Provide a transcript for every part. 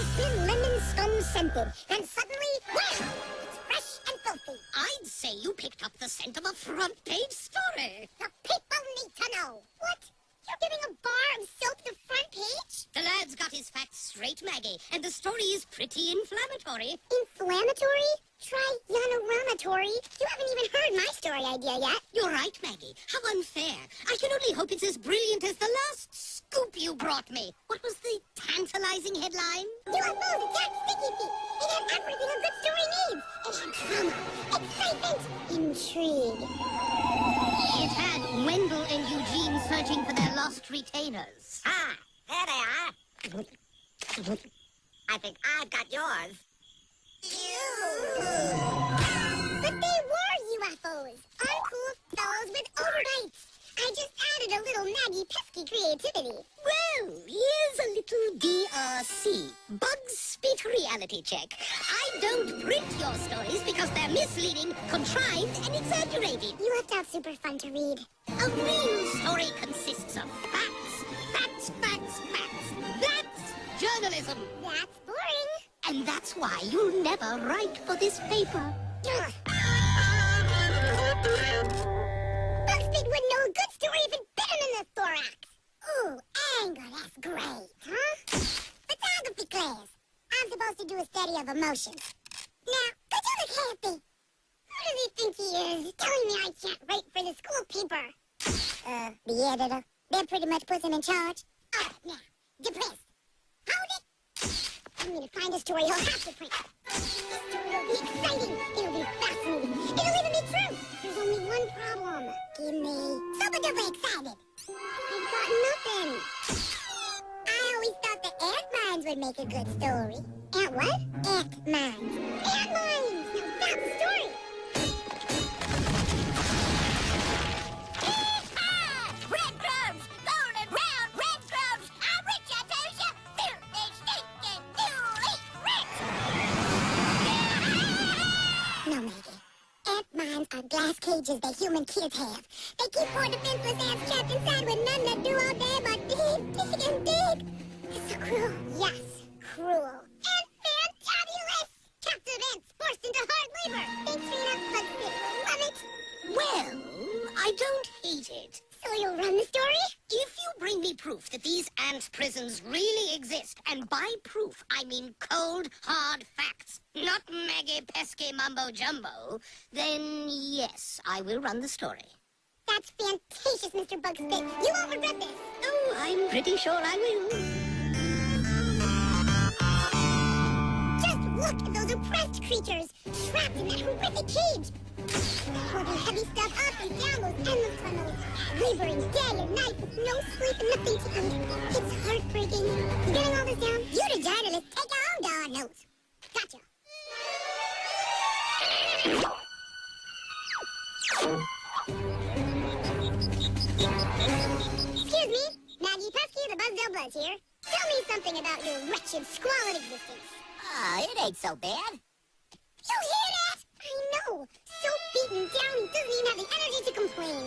Iceland lemon scum scented. Then suddenly, wham! It's fresh and filthy. I'd say you picked up the scent of a front-page story. The people need to know. What? You're giving a bar of soap the front page? The lad's got his facts straight, Maggie, and the story is pretty inflammatory. Inflammatory? Try yanomatory. You haven't even heard my story idea yet. You're right, Maggie. How unfair. I can only hope it's as brilliant as the last scoop you brought me. What was the tantalizing headline? UFOs attack Sticky Feet. It has everything a good story needs. It had drama, excitement, intrigue. It had Wendell and Eugene searching for their lost retainers. Ah, there they are. I think I've got yours. But they were UFOs. Uncool fellows with overbites. I just added a little Maggie pesky creativity. Well, here's a little DRC. Bug Spit reality check. I don't print your stories because they're misleading, contrived, and exaggerated. You left out super fun to read. A real story consists of facts, facts, facts, facts. That's journalism. That's boring. And that's why you'll never write for this paper. Ugh. Bugsbit would know a good story if it bit him in the thorax. Ooh, anger, that's great, huh? Photography class. I'm supposed to do a study of emotions. Now, could you look happy? Who does he think he is, telling me I can't write for the school paper? The editor. That pretty much puts him in charge. All right, now, depressed. Hold it. I'm gonna find a story he'll have to print. This story will be exciting. It'll be fascinating. It'll even be true. There's only one problem. Give me super duper excited. I've got nothing. I always thought the ant mines would make a good story. Ant what? Ant mines. Ant mines! Now that's the story. Breadcrumbs! Golden brown breadcrumbs! I'm rich, I tell ya! Filthy, stinking, newly rich! No, Maggie. Ant mines are glass cages that human kids have. They keep poor defenseless ants trapped inside with nothing to do all day but dig, dig, and dig. It's so cruel. Yes, cruel. And fantabulous! Captive ants forced into hard labor. Thanks for your Bugsbit. Love it. Well, I don't hate it. So you'll run the story? If you bring me proof that these ant prisons really exist, and by proof, I mean cold, hard facts, not Maggie pesky mumbo-jumbo, then yes, I will run the story. That's fantastious, Mr. Bugsbit. You won't regret this. Oh, I'm pretty sure I will. Just look at those oppressed creatures, trapped in that horrific cage. They're holding heavy stuff up and down those endless tunnels, laboring day and night with no sleep and nothing to eat. It's heartbreaking. You getting all this down? You the journalist, take your own darn notes. Gotcha. Excuse me, Maggie Pesky, the Buzdale Buzz here. Tell me something about your wretched, squalid existence. It ain't so bad. You hear that? I know. So beaten down, he doesn't even have the energy to complain.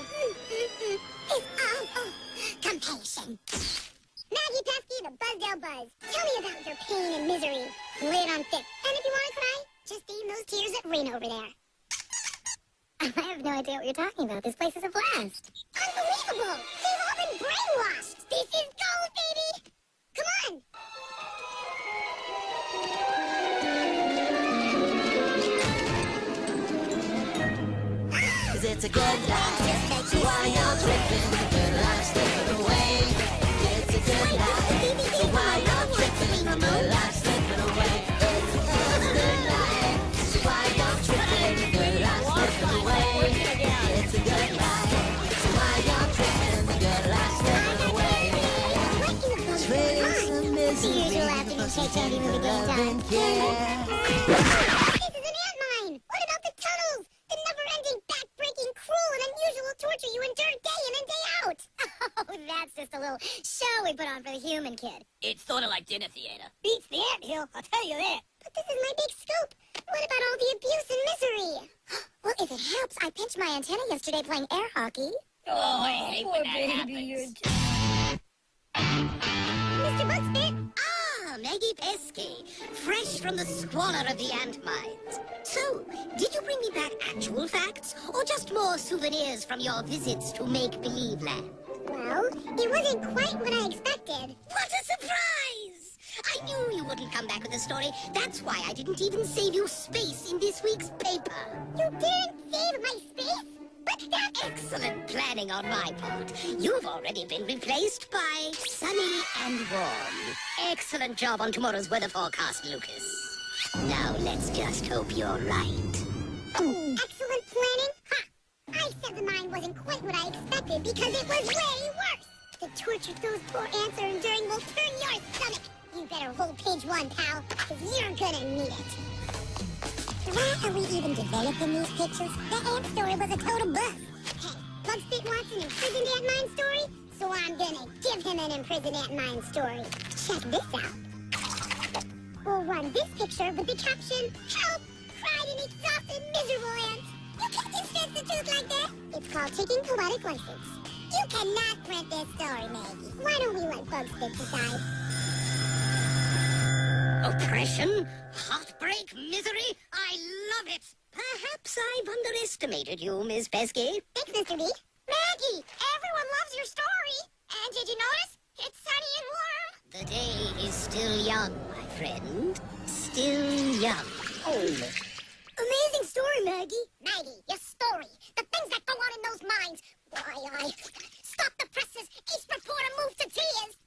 It's awful. Compassion. Maggie Pesky, the Buzdale Buzz. Tell me about your pain and misery. Lay it on thick. And if you want to cry, just aim those tears at rain over there. I have no idea what you're talking about. This place is a blast. Unbelievable! They've all been brainwashed! This is gold, baby! Come on! It's a good life, so while you're tripping, the good life slipping away. It's a good life, so while you're tripping, the good life slipping away. It's a good life, so while you're tripping, the good life slipping away. It's a good life, so while you're tripping, the good life slipping away. Trace of misery, The usual afternoon shake candy movie game time. This is an ant mine! What about the tunnels? The never-ending, back-breaking, cruel, and unusual torture you endure day in and day out! Oh, that's just a little show we put on for the human kid. It's sort of like dinner theater. Beats the anthill, I'll tell you that. But this is my big scoop. What about all the abuse and misery? Well, if it helps, I pinched my antenna yesterday playing air hockey. Oh, I hate when that happens. Mr. Bugsbit? Ah, Maggie Maggie Pesky, fresh from the squalor of the ant mines. So, did you bring me back actual facts, or just more souvenirs from your visits to Make-Believe Land? Well, it wasn't quite what I expected. What a surprise! I knew you wouldn't come back with a story. That's why I didn't even save you space in this week's paper. You didn't save my space? But that's Excellent planning on my part. You've already been replaced by sunny and warm. Excellent job on tomorrow's weather forecast, Lucas. Now let's just hope you're right. excellent planning? Ha! I said the mine wasn't quite what I expected because it was way worse. The torture those poor ants are enduring will turn your stomach. You better hold page 1, pal, because you're gonna need it. Why are we even developing these pictures? The ant story was a total bust. Hey, Bugspit wants an imprisoned ant mine story, so I'm gonna give him an imprisoned ant mine story. Check this out. We'll run this picture with the caption, "Help! Cried an exhausted, miserable ant." You can't dispense the truth like that. It's called taking poetic license. You cannot print this story, Maggie. Why don't we let Bugspit decide? Oppression, heartbreak, misery. I love it. Perhaps I've underestimated you, Miss Pesky. Thanks, Mr. B. Maggie, everyone loves your story. And did you notice? It's sunny and warm. The day is still young, my friend. Still young. Oh. Amazing story, Maggie. Maggie, your story. The things that go on in those mines. Why, I... Stop the presses. Each reporter moves to tears.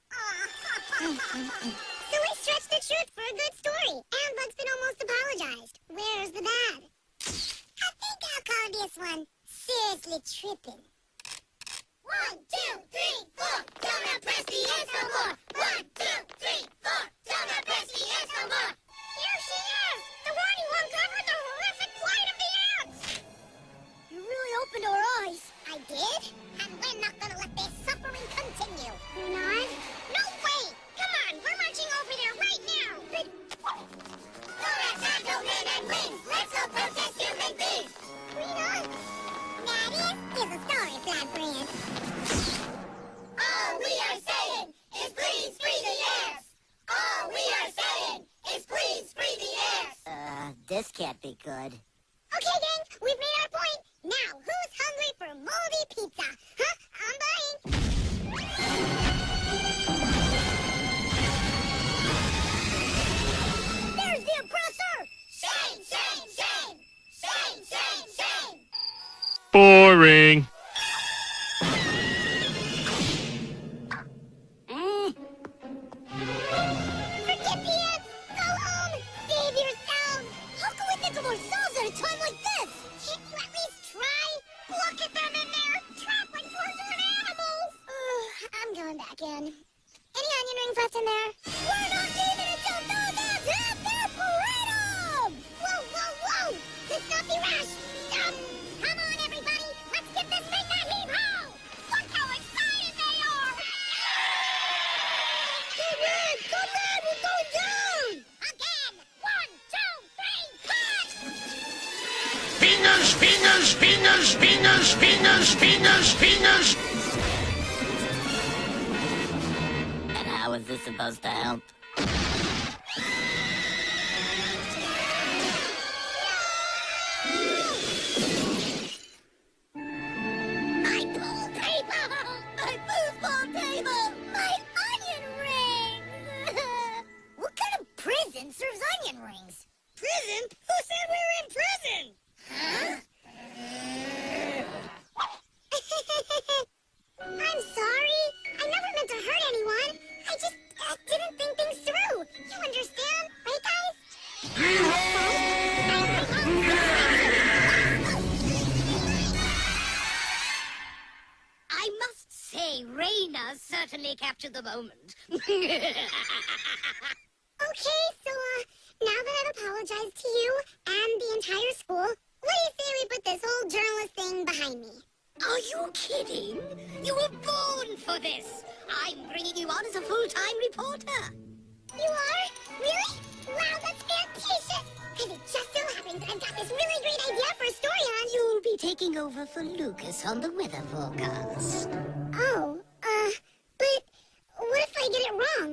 So we stretched the truth for a good story. And Bugspin almost apologized. Where's the bad? I think I'll call this one Seriously Tripping. 1, 2, 3, 4. Don't press the ants no more. 1, 2, 3, 4. Don't press the ants no more. Here she is, the one who uncovered the horrific plight of the ants. You really opened our eyes. I did, and we're not gonna let this suffering continue. You're not? No way! Come on, we're marching over there right now. But thorax, abdomen, and wings. Let's go protest human beings. Rita? That is a story, flat friend. All we are saying is please free the ants. All we are saying is please free the ants. This can't be good. Okay, gang, we've made our point. Now, who's hungry for moldy pizza? Huh? I'm buying. There's the oppressor! Shame, shame, shame! Shame, shame, shame! Boring. Forget the ants! Go home! Save yourselves! How can we think of ourselves at a time like this? Can't you at least try? Look at them in there! Trapped like tortured animals! I'm going back in. Any onion rings left in there? We're not leaving until those ants have their freedom! Whoa, whoa, whoa! Let's not be rash! Stop! Come on, everybody! Let's get this midnight heave-ho! Look how excited they are! Come on! Come on! We're going down! Again! 1, 2, 3, cut! Spinners, spinners, spinners, spinners, spinners, spinners, spinners. And how is this supposed to help? My pool table! My foosball table! My onion rings! What kind of prison serves onion rings? Prison? Who said we were in prison? Huh? I'm sorry. I never meant to hurt anyone. I just didn't think things through. You understand, right, guys? I must say, Raina certainly captured the moment. Okay, so, now that I've apologized to you and the entire school, what do you say we put this whole journalist thing behind me? Are you kidding? You were born for this. I'm bringing you on as a full-time reporter. You are? Really? Wow, that's fantastic! Because it just so happens I've got this really great idea for a story on... You'll be taking over for Lucas on the weather forecast. Oh, but what if I get it wrong?